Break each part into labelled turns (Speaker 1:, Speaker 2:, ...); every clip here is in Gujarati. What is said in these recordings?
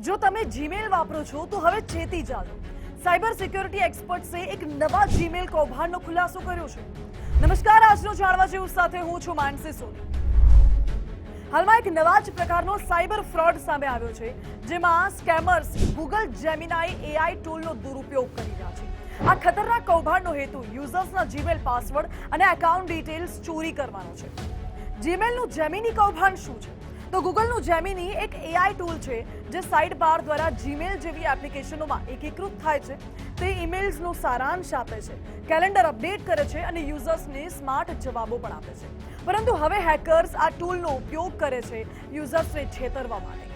Speaker 1: જો તમે જીમેલ વાપરો છો તો હવે ચેતી જાજો। સાયબર સિક્યોરિટી એક્સપર્ટ્સે એક નવા જીમેલ કૌભાંડનો ખુલાસો કર્યો છે। નમસ્કાર, આજનો જાણવા જેવું સાથે હું છું માનસી સોની। હાલમાં એક નવા જ પ્રકારનો સાયબર ફ્રોડ સામે આવ્યો છે, જેમાં સ્કેમર્સ ગૂગલ જેમિનાઈ એઆઈ ટૂલનો દુરુપયોગ કરી રહ્યા છે। આ ખતરનાક કૌભાંડનો હેતુ યુઝર્સના જીમેલ પાસવર્ડ અને એકાઉન્ટ ડિટેલ્સ ચોરી કરવાનો છે। જીમેલનું જેમિની કૌભાંડ શું છે? તો ગૂગલનું જેમિની એક એઆઈ ટૂલ છે જે સાઇડ બાર દ્વારા જીમેલ જેવી એપ્લિકેશનોમાં એકીકૃત થાય છે। તે ઈમેલ્સનું સારાંશ આપે છે, કેલેન્ડર અપડેટ કરે છે અને યુઝર્સને સ્માર્ટ જવાબો પણ આપે છે। પરંતુ હવે હેકર્સ આ ટૂલનો ઉપયોગ કરે છે યુઝર્સને છેતરવા માટે।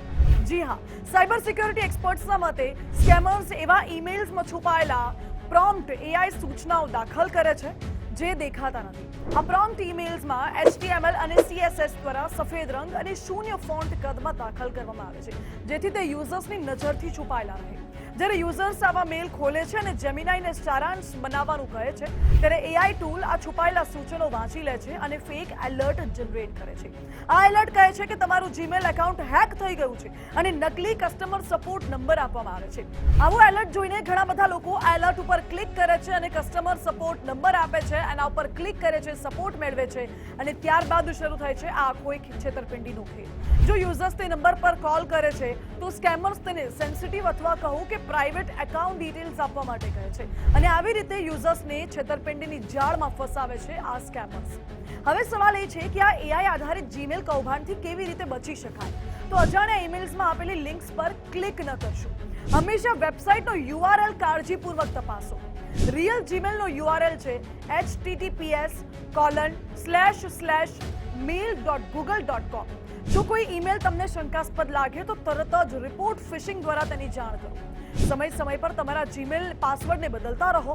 Speaker 1: જી હા, સાયબર સિક્યોરિટી એક્સપર્ટ્સના મતે સ્કેમર્સ એવા ઈમેલ્સમાં છુપાયેલા પ્રોમ્પ્ટ એઆઈ સૂચનાઓ દાખલ કરે છે જે દેખાતા નથી। આ પ્રોમ્પ્ટ ઈમેલ્સમાં HTML અને CSS દ્વારા સફેદ રંગ અને શૂન્ય ફોન્ટ કદમાં દાખલ કરવામાં આવે છે, જેથી તે યુઝર્સની નજરથી છુપાયેલા રહે। જ્યારે યુઝર્સ આવા મેલ ખોલે છે અને જેમિનાઈને સારાંશ બનાવવાનું કહે છે, ત્યારે એઆઈ ટૂલ આ છુપાયેલા સૂચનો વાંચી લે છે અને ફેક એલર્ટ જનરેટ કરે છે। આ એલર્ટ કહે છે કે તમારું જીમેલ એકાઉન્ટ હેક થઈ ગયું છે અને નકલી કસ્ટમર સપોર્ટ નંબર આપવામાં આવે છે। આવું એલર્ટ જોઈને ઘણા બધા લોકો આ એલર્ટ ઉપર ક્લિક કરે છે અને કસ્ટમર સપોર્ટ નંબર આપે છે, એના ઉપર ક્લિક કરે છે, સપોર્ટ મેળવે છે અને ત્યારબાદ શરૂ થાય છે આ કોઈ છેતરપિંડીનો ખેલ। જો યુઝર્સ તે નંબર પર કોલ કરે છે તો સ્કેમર્સ તેને સેન્સિટિવ અથવા કહું કે પ્રાઇવેટ એકાઉન્ટ ડિટેલ્સ આપવા માટે કહે છે અને આવી રીતે યુઝર્સને છેતરપિંડીની જાળમાં ફસાવે છે આ સ્કેમર્સ। હવે સવાલ એ છે કે આ એઆઈ આધારિત જીમેલ કૌભાંડથી કેવી રીતે બચી શકાય? તો અજાણ્યા ઈમેલ્સમાં આપેલી લિંક્સ પર ક્લિક ન કરશો। હંમેશા વેબસાઇટનો URL કાળજીપૂર્વક તપાસો। રિયલ જીમેલનો URL છે https://mail.google.com। જો કોઈ ઈમેલ તમને શંકાસ્પદ લાગે તો તરત જ રિપોર્ટ ફિશિંગ દ્વારા તેની જાણ કરો। સમય સમય પર તમારા જીમેલ પાસવર્ડને બદલતા રહો।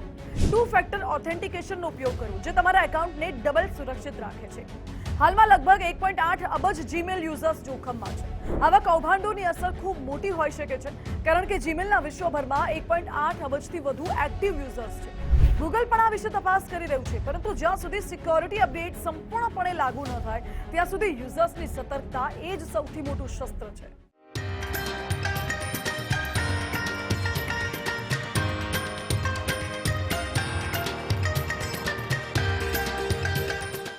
Speaker 1: 2 ફેક્ટર ઓથેન્ટિકેશનનો ઉપયોગ કરો, જે તમારા એકાઉન્ટને ડબલ સુરક્ષિત રાખે છે। હાલમાં લગભગ 1.8 અબજ જીમેલ યુઝર્સ જોખમમાં છે। આવા કૌભાંડોની અસર ખૂબ મોટી હોઈ શકે છે, કારણ કે જીમેલના વિશ્વભરમાં 1.8 અબજથી વધુ એક્ટિવ યુઝર્સ છે। ગૂગલ પણ આ વિશે તપાસ કરી રહ્યું છે, પરંતુ જ્યાં સુધી સિક્યોરિટી અપડેટ સંપૂર્ણપણે લાગુ ન થાય ત્યાં સુધી યુઝર્સની સતર્કતા એ જ સૌથી મોટું શસ્ત્ર છે।